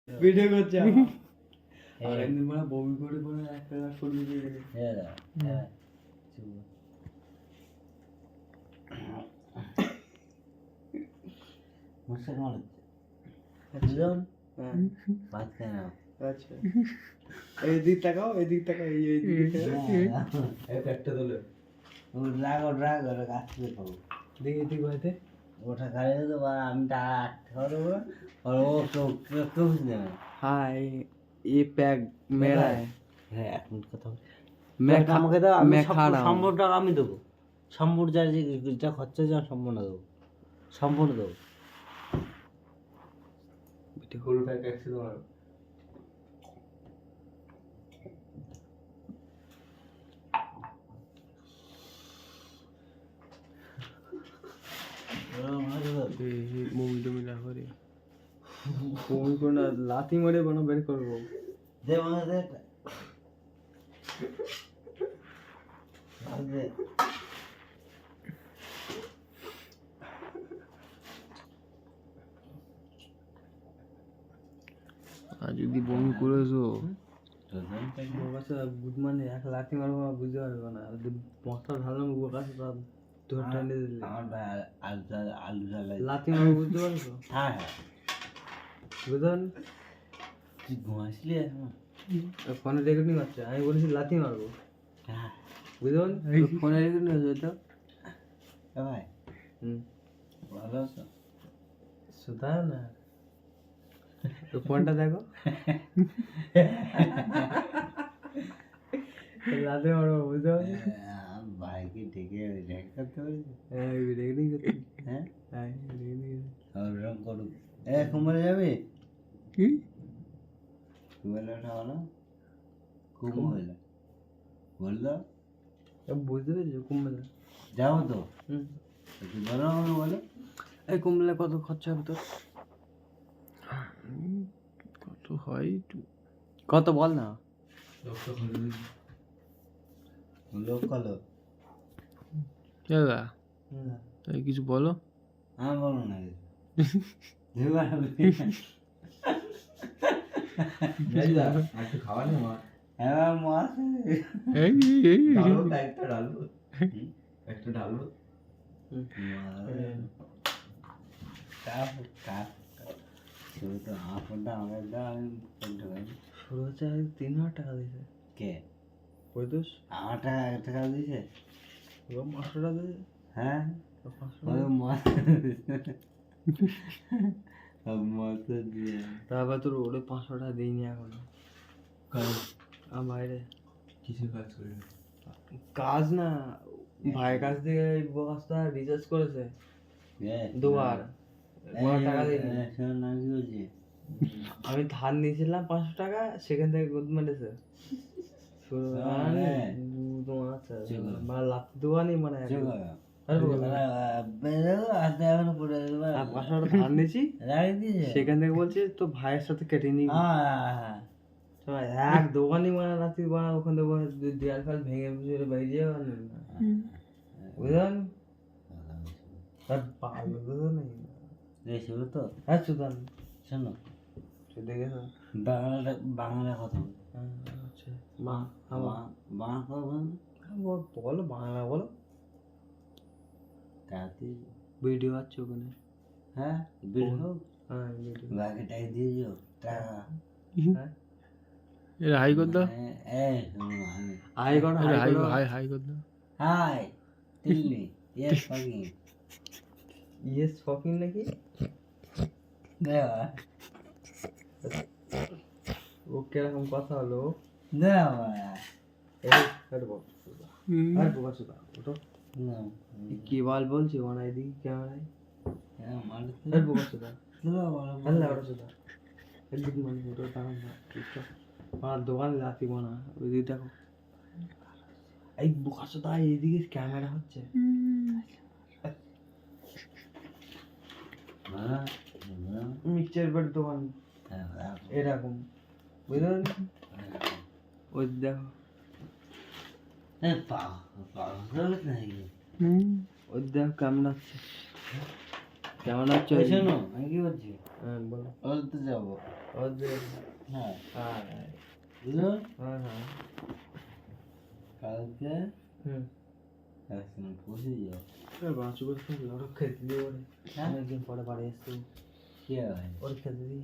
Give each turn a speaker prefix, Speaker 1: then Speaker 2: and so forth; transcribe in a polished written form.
Speaker 1: Video করছে আর একদিন মানে বমি করে করে একটা ফুল দিয়ে গেলে
Speaker 2: হ্যাঁ মুসে কেমন হচ্ছে ভাত খাই না
Speaker 1: আচ্ছা এই দিক তাকাও এই দিক তাকাও এই দিকে একটা তোলে
Speaker 2: রাগ ওরা গাছ থেকে খাবো
Speaker 1: দেখি দিক হইতে
Speaker 2: ওটা খাইয়ে দেবো আমি খাওয়া দেবো और वो क्यों पूछने में
Speaker 1: हाँ ये पैक मेरा है
Speaker 2: হ্যাঁ এক মিনিট কথা বল
Speaker 1: मैं
Speaker 2: আমাকে দাও আমি
Speaker 1: मैं खा रहा हूँ
Speaker 2: সম্পূর্ণ টাকা আমি দেবো সম্পূর্ণ যা খরচা যা সম্পূর্ণ দেবো সম্পূর্ণ দেবো
Speaker 1: ফুল पैक একশো তোমার মুভি টুমি না করে মুভি করে না লাথি মারে বানা বের করবো
Speaker 2: দে মানে দে দে
Speaker 1: আর যদি বমি করেছো গুড মানে এক লাথি মারবো না বুঝতে পারবো না মশলা ঢাললাম ওর কাছে তোর টেনে দিলে
Speaker 2: আমার ভাই আলু জ্বালাই
Speaker 1: লাথি মারবো বুঝতে পারছো
Speaker 2: হ্যাঁ হ্যাঁ
Speaker 1: বুঝলেন
Speaker 2: তুই ঘুমাইছিলি এখন
Speaker 1: ফোনে রেকর্ডিং হচ্ছে আমি বলেছি লাথি মারবো
Speaker 2: হ্যাঁ
Speaker 1: বুঝলেন ফোনে রেকর্ডিং হচ্ছে তো
Speaker 2: ভাই ভালো আছো
Speaker 1: সুধা না তো ফোনটা দেখো লাথি মারবো বুঝতে পারছো
Speaker 2: ভাইকে ডেকে রেড করতে পারছি
Speaker 1: হ্যাঁ রেকর্ডিং করছি
Speaker 2: হ্যাঁ
Speaker 1: হ্যাঁ রেকর্ডিং
Speaker 2: ওরকম করুক কুমারে যাবে
Speaker 1: কি
Speaker 2: কুমারে ওঠাও না খুব মহিলা বললো
Speaker 1: বুঝতে পেরেছো কুম্ভমেলা
Speaker 2: যাবো তো
Speaker 1: হুম
Speaker 2: একটু বলো আমাকে বলো
Speaker 1: এই কুম্ভমেলা কত খরচা হবে তোর কত হয় কত বল না
Speaker 2: লোক কলো
Speaker 1: দাদা এই কিছু বলো
Speaker 2: হ্যাঁ বলো না
Speaker 1: একটু খাওয়া নেই মা
Speaker 2: হ্যাঁ মাছ
Speaker 1: একটা ঢালবো একটা ঢালবো
Speaker 2: শুরু তো আমার ফোনটা আমাকে দাও আমি ফোনটা পাই
Speaker 1: শুরু হচ্ছে 3,000 টাকা দিয়েছে
Speaker 2: কে
Speaker 1: পঁয়ত্রিশ
Speaker 2: আমার টাকা দিয়েছে
Speaker 1: 500 টাকা দিয়েছে
Speaker 2: হ্যাঁ
Speaker 1: 500
Speaker 2: ওই মাছ মাছ দিয়ে
Speaker 1: তারপর তোর ওরে 500 টাকা দিইনি এখনো আমার বাইরে
Speaker 2: কিছু কাজ করি
Speaker 1: কাজ না ভাইয়ের কাছ থেকে বস্তা রিচার্জ করেছে দুবার টাকা দিইনি
Speaker 2: নাম কি বলছি
Speaker 1: আমি ধার নিয়েছিলাম 500 টাকা সেখান থেকে গুদ মেরেছে লাথি দোকানই মানে 500 টাকা ধার নিয়েছি সেখান থেকে বলছে তো ভাইয়ের সাথে কেটে নি এক দোকানই মানে রাত্রি বানা ওখান থেকে দেয়াল ফেল ভেঙে ভেঙে বেরিয়ে বুঝলেন তার পাগল বুঝলো নেই
Speaker 2: শুরু তো
Speaker 1: হ্যাঁ সুদান
Speaker 2: শোনো
Speaker 1: দেখেছো
Speaker 2: বাংলা কথা
Speaker 1: আচ্ছা মা আমার
Speaker 2: বাংলা কথা
Speaker 1: বলো বাংলা বলো
Speaker 2: তাতে
Speaker 1: ভিডিও আছে ওখানে
Speaker 2: হ্যাঁ ভিডিও
Speaker 1: হ্যাঁ ভিডিও
Speaker 2: বাকি টাকা দিয়ে দিও টাকা
Speaker 1: হ্যাঁ এর হাই কর দাও হাই কর হাই কর দাও
Speaker 2: হাই Delhi yes fucking
Speaker 1: yes fucking নাকি
Speaker 2: দেওয়া
Speaker 1: ও কিরকম কথা হলো
Speaker 2: দেওয়া
Speaker 1: কি বল বলছি ওনাই দিকে ক্যামেরায় দোকান লাথি বানা ওই দিকে দেখো এই বোকা চোদা এইদিকে ক্যামেরা হচ্ছে মিক্সচার বেড দোকান এরকম বুঝলেন ওই দেখো ওই দেখো কেমন আছে কেমন আছো?
Speaker 2: এই শোনো, আমি কি বলছি,
Speaker 1: হ্যাঁ বলো।
Speaker 2: অযোধ্যা যাবো।
Speaker 1: ওদের
Speaker 2: হ্যাঁ,
Speaker 1: হ্যাঁ
Speaker 2: বুঝলো?
Speaker 1: হ্যাঁ হ্যাঁ
Speaker 2: কালকে
Speaker 1: হুম
Speaker 2: একসঙ্গে পৌঁছে যাবো।
Speaker 1: বাঁচু বলতে ওরা খেতে দিয়ে ওরে
Speaker 2: হ্যাঁ?
Speaker 1: অনেকদিন পরে বাড়ি এসছো
Speaker 2: কি হয়?
Speaker 1: ওর খেতে দিই